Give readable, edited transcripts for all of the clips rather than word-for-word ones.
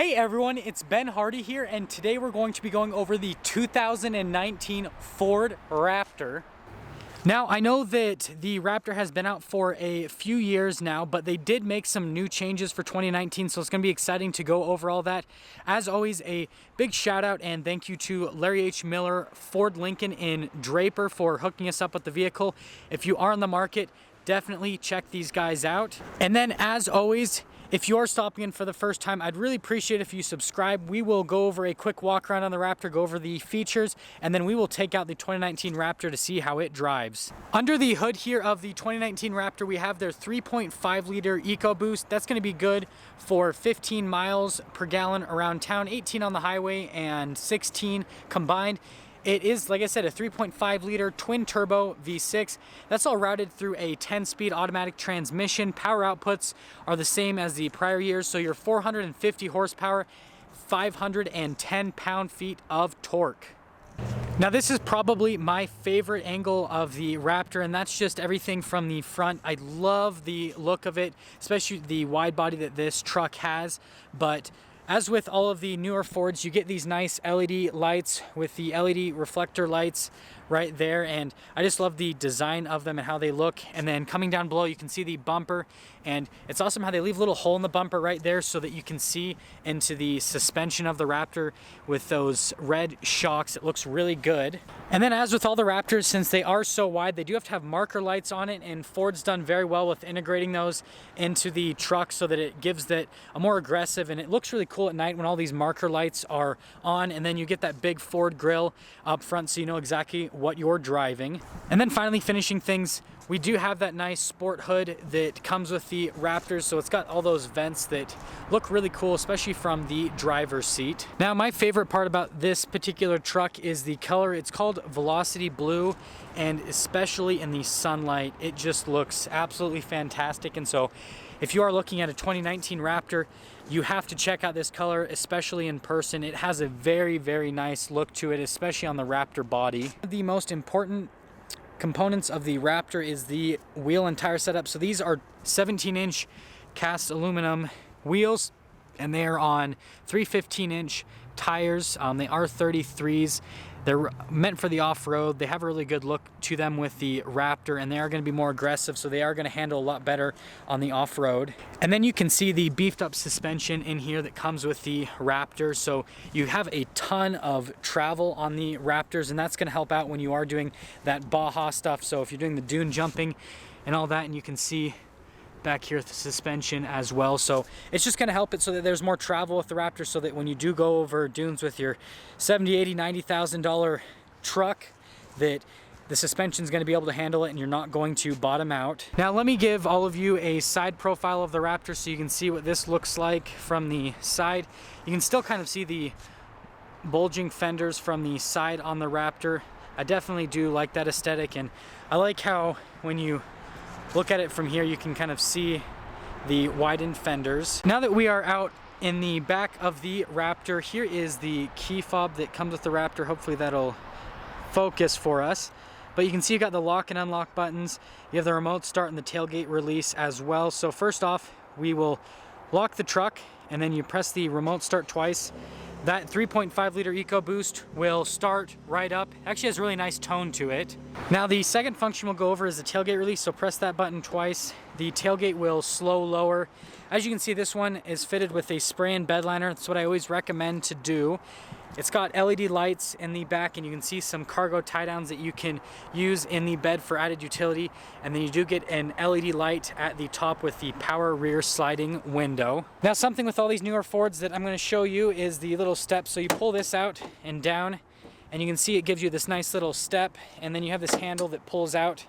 Hey everyone, it's Ben Hardy here, and today we're going to be going over the 2019 Ford Raptor. Now, I know that the Raptor has been out for a few years now, but they did make some new changes for 2019, so it's going to be exciting to go over all that. As always, a big shout out and thank you to Larry H. Miller, Ford Lincoln in Draper for hooking us up with the vehicle. If you are on the market, definitely check these guys out. And then, as always, if you're stopping in for the first time, I'd really appreciate if you subscribe. We will go over a quick walk around on the Raptor, go over the features, and then we will take out the 2019 Raptor to see how it drives. Under the hood here of the 2019 Raptor, we have their 3.5 liter EcoBoost. That's going to be good for 15 miles per gallon around town, 18 on the highway and 16 combined. It is, like I said, a 3.5 liter twin turbo V6. That's all routed through a 10-speed automatic transmission. Power outputs are the same as the prior years, so you're 450 horsepower, 510 pound-feet of torque. Now, this is probably my favorite angle of the Raptor, and that's just everything from the front. I love the look of it, especially the wide body that this truck has, but as with all of the newer Fords, you get these nice LED lights with the LED reflector lights right there, and I just love the design of them and how they look. And then coming down below, you can see the bumper, and it's awesome how they leave a little hole in the bumper right there so that you can see into the suspension of the Raptor with those red shocks. It looks really good. And then, as with all the Raptors, since they are so wide, they do have to have marker lights on it, and Ford's done very well with integrating those into the truck so that it gives that a more aggressive, and it looks really cool at night when all these marker lights are on. And then you get that big Ford grille up front so you know exactly what you're driving. And then finally, finishing things, we do have that nice sport hood that comes with the Raptors, so it's got all those vents that look really cool, especially from the driver's seat. Now, my favorite part about this particular truck is the color. It's called Velocity Blue, and especially in the sunlight, it just looks absolutely fantastic. And so if you are looking at a 2019 Raptor, you have to check out this color, especially in person. It has a very, very nice look to it, especially on the Raptor body. The most important components of the Raptor is the wheel and tire setup. So these are 17-inch cast aluminum wheels, and they are on 315-inch tires. They are 33s. They're meant for the off-road. They have a really good look to them with the Raptor, and they are going to be more aggressive, so they are going to handle a lot better on the off-road. And then you can see the beefed up suspension in here that comes with the Raptor, so you have a ton of travel on the Raptors, and that's going to help out when you are doing that Baja stuff. So if you're doing the dune jumping and all that, and you can see back here the suspension as well, so it's just going to help it so that there's more travel with the Raptor, so that when you do go over dunes with your $70,000, $80,000, $90,000 truck, that the suspension is going to be able to handle it and you're not going to bottom out. Now, let me give all of you a side profile of the Raptor so you can see what this looks like from the side. You can still kind of see the bulging fenders from the side on the Raptor. I definitely do like that aesthetic, and I like how when you look at it from here, you can kind of see the widened fenders. Now that we are out in the back of the Raptor, here is the key fob that comes with the Raptor. Hopefully that'll focus for us. But you can see you got the lock and unlock buttons. You have the remote start and the tailgate release as well. So first off, we will lock the truck, and then you press the remote start twice. That 3.5 liter EcoBoost will start right up. Actually has a really nice tone to it. Now, the second function we'll go over is the tailgate release, so press that button twice. The tailgate will slow lower. As you can see, this one is fitted with a spray-in bed liner. That's what I always recommend to do. It's got LED lights in the back, and you can see some cargo tie-downs that you can use in the bed for added utility. And then you do get an LED light at the top with the power rear sliding window. Now, something with all these newer Fords that I'm going to show you is the little step. So you pull this out and down, and you can see it gives you this nice little step, and then you have this handle that pulls out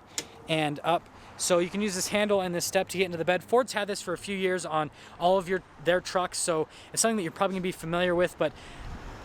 and up. So you can use this handle and this step to get into the bed. Ford's had this for a few years on all of their trucks, so it's something that you're probably going to be familiar with, but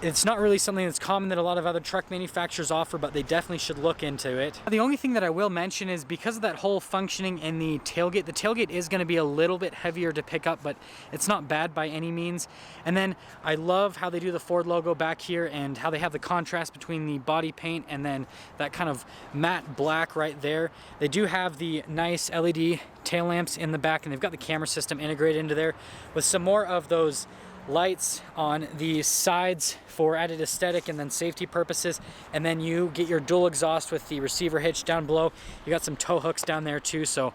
it's not really something that's common that a lot of other truck manufacturers offer, but they definitely should look into it. The only thing that I will mention is because of that whole functioning in the tailgate is going to be a little bit heavier to pick up, but it's not bad by any means. And then I love how they do the Ford logo back here and how they have the contrast between the body paint and then that kind of matte black right there. They do have the nice LED tail lamps in the back, and they've got the camera system integrated into there with some more of those lights on the sides for added aesthetic and then safety purposes, and then you get your dual exhaust with the receiver hitch down below. You got some tow hooks down there too, so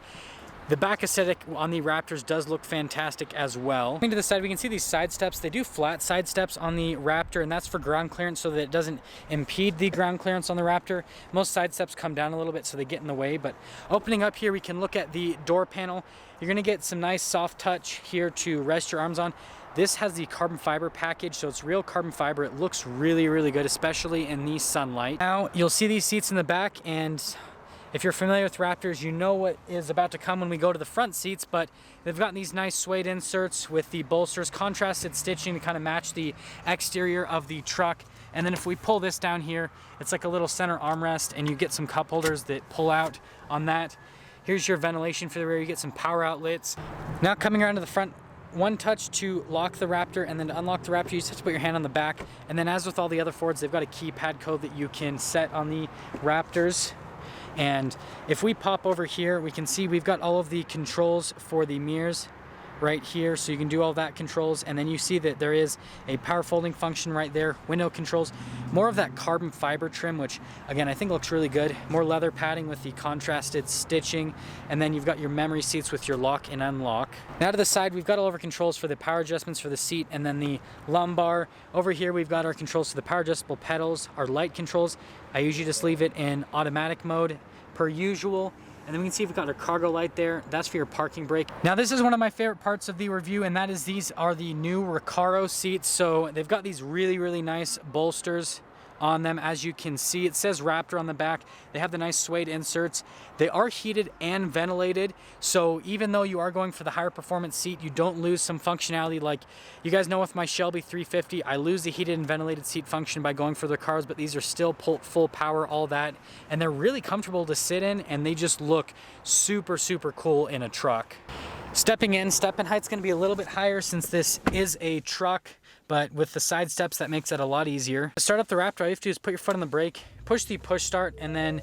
the back aesthetic on the Raptors does look fantastic as well. Coming to the side, we can see these side steps. They do flat side steps on the Raptor, and that's for ground clearance so that it doesn't impede the ground clearance on the Raptor. Most side steps come down a little bit so they get in the way, but opening up here, we can look at the door panel. You're gonna get some nice soft touch here to rest your arms on. This has the carbon fiber package, so it's real carbon fiber. It looks really, really good, especially in the sunlight. Now, you'll see these seats in the back, and if you're familiar with Raptors, you know what is about to come when we go to the front seats, but they've got these nice suede inserts with the bolsters, contrasted stitching to kind of match the exterior of the truck. And then if we pull this down here, it's like a little center armrest, and you get some cup holders that pull out on that. Here's your ventilation for the rear. You get some power outlets. Now coming around to the front, one touch to lock the Raptor, and then to unlock the Raptor, you just have to put your hand on the back. And then as with all the other Fords, they've got a keypad code that you can set on the Raptors. And if we pop over here, we can see we've got all of the controls for the mirrors right here, so you can do all that controls. And then you see that there is a power folding function right there, window controls, more of that carbon fiber trim, which again I think looks really good, more leather padding with the contrasted stitching, and then you've got your memory seats with your lock and unlock. Now to the side, we've got all of our controls for the power adjustments for the seat and then the lumbar. Over here we've got our controls for the power adjustable pedals, our light controls. I usually just leave it in automatic mode per usual. And then we can see we've got our cargo light there. That's for your parking brake. Now this is one of my favorite parts of the review, and that is these are the new Recaro seats. So they've got these really, really nice bolsters on them. As you can see, it says Raptor on the back. They have the nice suede inserts. They are heated and ventilated, so even though you are going for the higher performance seat, you don't lose some functionality. Like you guys know with my Shelby 350, I lose the heated and ventilated seat function by going for the cars, but these are still full power, all that, and they're really comfortable to sit in, and they just look super, super cool in a truck. Stepping in, step-in height's gonna be a little bit higher since this is a truck, but with the side steps, that makes it a lot easier. To start up the Raptor, all you have to do is put your foot on the brake, push the push start, and then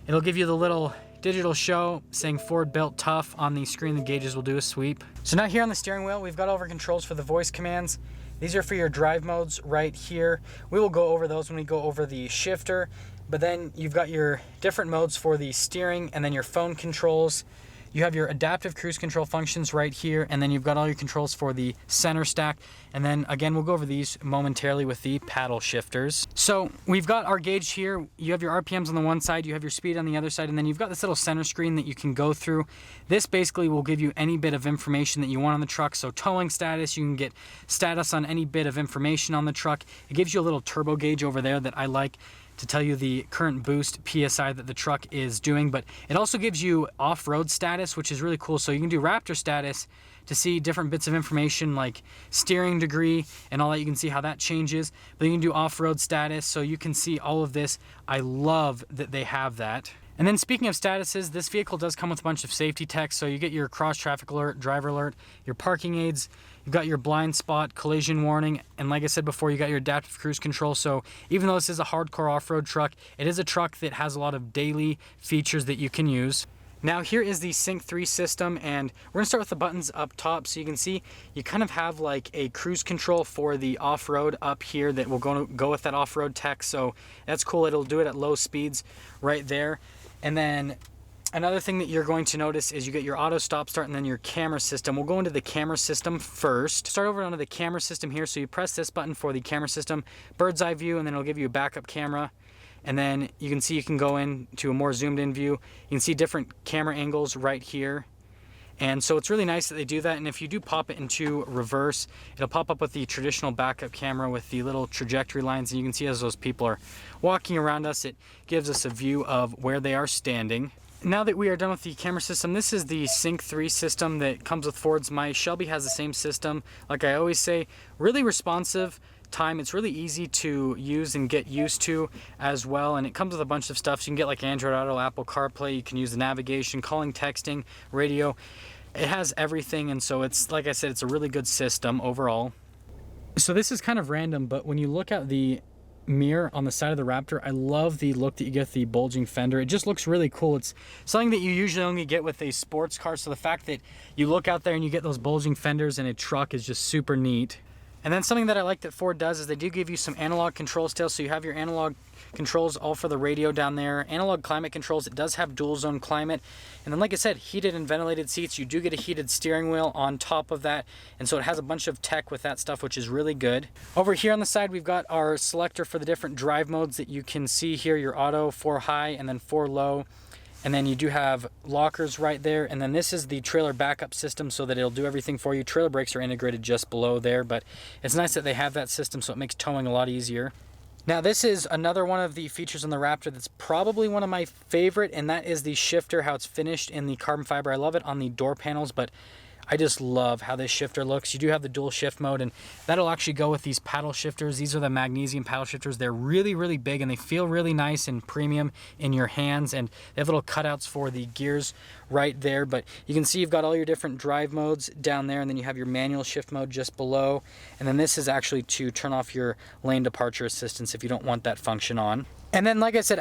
it'll give you the little digital show saying Ford built tough on the screen. The gauges will do a sweep. So now here on the steering wheel, we've got all of our controls for the voice commands. These are for your drive modes right here. We will go over those when we go over the shifter, but then you've got your different modes for the steering and then your phone controls. You have your adaptive cruise control functions right here, and then you've got all your controls for the center stack. And then again, we'll go over these momentarily with the paddle shifters. So we've got our gauge here. You have your RPMs on the one side, you have your speed on the other side, and then you've got this little center screen that you can go through. This basically will give you any bit of information that you want on the truck. So towing status, you can get status on any bit of information on the truck. It gives you a little turbo gauge over there that I like to tell you the current boost PSI that the truck is doing, but it also gives you off-road status, which is really cool. So you can do Raptor status to see different bits of information like steering degree and all that. You can see how that changes, but you can do off-road status, so you can see all of this. I love that they have that. And then speaking of statuses, this vehicle does come with a bunch of safety text. So you get your cross traffic alert, driver alert, your parking aids, you've got your blind spot, collision warning, and like I said before, you got your adaptive cruise control. So even though this is a hardcore off-road truck, it is a truck that has a lot of daily features that you can use. Now here is the Sync 3 system, and we're gonna start with the buttons up top. So you can see you kind of have like a cruise control for the off-road up here that will go with that off-road text. So that's cool, it'll do it at low speeds right there. And then another thing that you're going to notice is you get your auto stop start and then your camera system. We'll go into the camera system first. Start over onto the camera system here. So you press this button for the camera system, bird's eye view, and then it'll give you a backup camera. And then you can see you can go into a more zoomed in view. You can see different camera angles right here. And so it's really nice that they do that. And if you do pop it into reverse, it'll pop up with the traditional backup camera with the little trajectory lines. And you can see as those people are walking around us, it gives us a view of where they are standing. Now that we are done with the camera system, this is the Sync 3 system that comes with Fords. My Shelby has the same system. Like I always say, really responsive time. It's really easy to use and get used to as well, and it comes with a bunch of stuff. So you can get like Android Auto, Apple CarPlay, you can use the navigation, calling, texting, radio. It has everything, and so it's, like I said, it's a really good system overall. So this is kind of random, but when you look at the mirror on the side of the Raptor, I love the look that you get with the bulging fender. It just looks really cool. It's something that you usually only get with a sports car, so the fact that you look out there and you get those bulging fenders in a truck is just super neat. And then something that I like that Ford does is they do give you some analog control still. So you have your analog controls all for the radio down there. Analog climate controls. It does have dual zone climate. And then like I said, heated and ventilated seats. You do get a heated steering wheel on top of that. And so it has a bunch of tech with that stuff, which is really good. Over here on the side, we've got our selector for the different drive modes that you can see here. Your auto, 4 high, and then 4 low. And then you do have lockers right there. And then this is the trailer backup system so that it'll do everything for you. Trailer brakes are integrated just below there, but it's nice that they have that system so it makes towing a lot easier. Now this is another one of the features on the Raptor that's probably one of my favorite, and that is the shifter, how it's finished in the carbon fiber. I love it on the door panels, but I just love how this shifter looks. You do have the dual shift mode, and that'll actually go with these paddle shifters. These are the magnesium paddle shifters. They're really, really big, and they feel really nice and premium in your hands, and they have little cutouts for the gears right there. But you can see you've got all your different drive modes down there, and then you have your manual shift mode just below. And then this is actually to turn off your lane departure assistance if you don't want that function on. And then, like I said,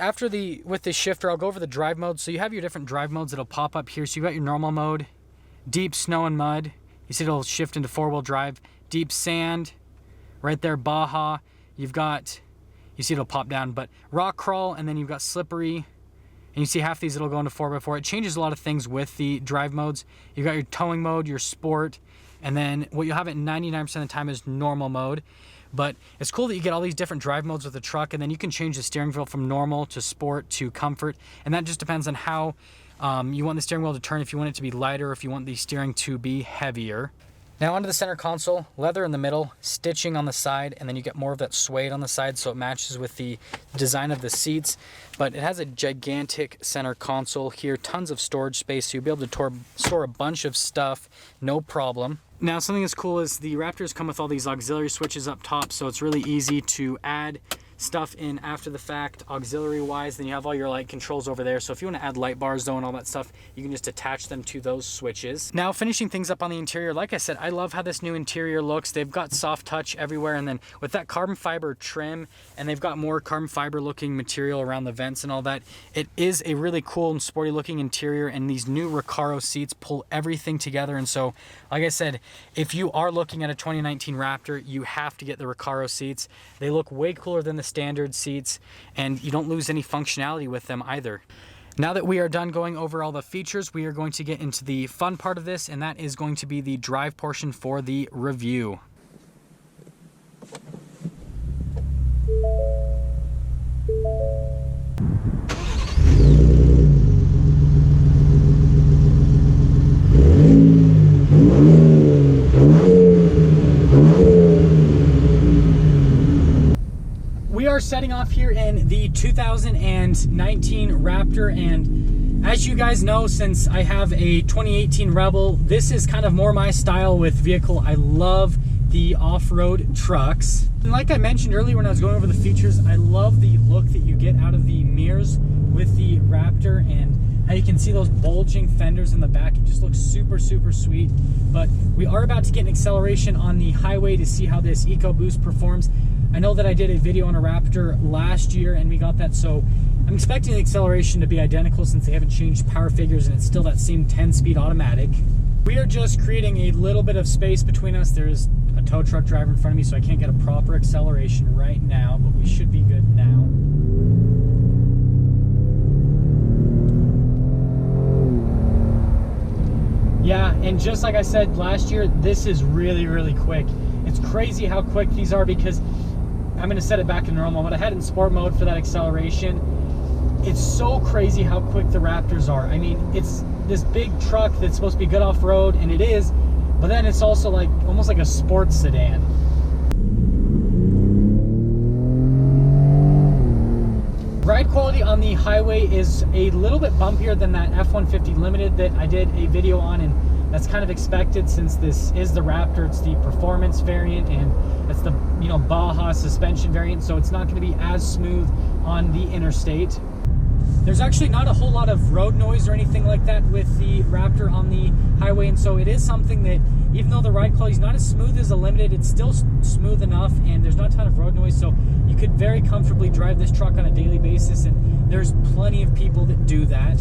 with the shifter, I'll go over the drive modes. So you have your different drive modes that'll pop up here. So you've got your normal mode, deep snow and mud. You see it'll shift into 4-wheel drive. Deep sand, right there, Baja. You see it'll pop down, but rock crawl, and then you've got slippery. And you see half these it'll go into 4x4. It changes a lot of things with the drive modes. You've got your towing mode, your sport, and then what you'll have at 99% of the time is normal mode. But it's cool that you get all these different drive modes with the truck, and then you can change the steering wheel from normal to sport to comfort, and that just depends on how you want the steering wheel to turn, if you want it to be lighter, or if you want the steering to be heavier. Now onto the center console, leather in the middle, stitching on the side, and then you get more of that suede on the side so it matches with the design of the seats. But it has a gigantic center console here, tons of storage space, so you'll be able to store a bunch of stuff, no problem. Now something that's cool is the Raptors come with all these auxiliary switches up top, so it's really easy to add stuff in after the fact, auxiliary wise. Then you have all your light controls over there, so if you want to add light bars though and all that stuff, you can just attach them to those switches. Now finishing things up on the interior, like I said, I love how this new interior looks. They've got soft touch everywhere, and then with that carbon fiber trim, and they've got more carbon fiber looking material around the vents and all that, it is a really cool and sporty looking interior, and these new Recaro seats pull everything together. And so like I said, if you are looking at a 2019 Raptor, you have to get the Recaro seats. They look way cooler than the standard seats, and you don't lose any functionality with them either. Now that we are done going over all the features, we are going to get into the fun part of this, and that is going to be the drive portion for the review. We are setting off here in the 2019 Raptor, and as you guys know, since I have a 2018 Rebel, this is kind of more my style with vehicle. I love the off-road trucks. And like I mentioned earlier when I was going over the features, I love the look that you get out of the mirrors with the Raptor, and how you can see those bulging fenders in the back. It just looks super, super sweet. But we are about to get an acceleration on the highway to see how this EcoBoost performs. I know that I did a video on a Raptor last year and we got that, so I'm expecting the acceleration to be identical since they haven't changed power figures and it's still that same 10-speed automatic. We are just creating a little bit of space between us. There's a tow truck driver in front of me, so I can't get a proper acceleration right now, but we should be good now. Yeah, and just like I said last year, this is really, really quick. It's crazy how quick these are, because I'm gonna set it back to normal, but I had it in sport mode for that acceleration. It's so crazy how quick the Raptors are. I mean, it's this big truck that's supposed to be good off-road, and it is, but then it's also like almost like a sports sedan. Ride quality on the highway is a little bit bumpier than that F-150 Limited that I did a video on, and that's kind of expected since this is the Raptor. It's the performance variant, and it's the Baja suspension variant, so it's not going to be as smooth on the interstate. There's actually not a whole lot of road noise or anything like that with the Raptor on the highway, and so it is something that, even though the ride quality is not as smooth as a Limited, it's still smooth enough, and there's not a ton of road noise, so you could very comfortably drive this truck on a daily basis, and there's plenty of people that do that.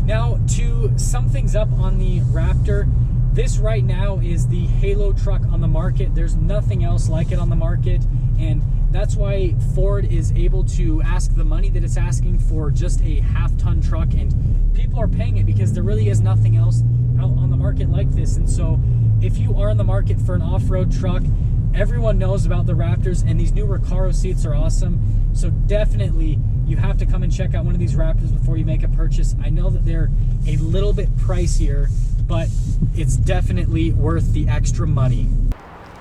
Now, to sum things up on the Raptor, This right now is the halo truck on the market. There's nothing else like it on the market, and that's why Ford is able to ask the money that it's asking for just a half-ton truck, and people are paying it because there really is nothing else out on the market like this. And so if you are in the market for an off-road truck, everyone knows about the Raptors, and these new Recaro seats are awesome. So definitely you have to come and check out one of these Raptors before you make a purchase. I know that they're a little bit pricier, but it's definitely worth the extra money.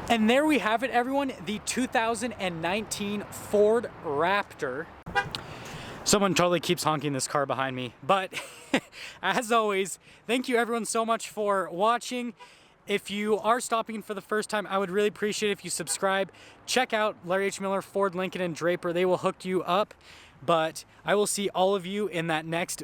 And there we have it, everyone, the 2019 Ford Raptor. Someone totally keeps honking this car behind me, but as always, thank you everyone so much for watching. If you are stopping for the first time, I would really appreciate it if you subscribe. Check out Larry H. Miller, Ford, Lincoln, and Draper. They will hook you up, but I will see all of you in that next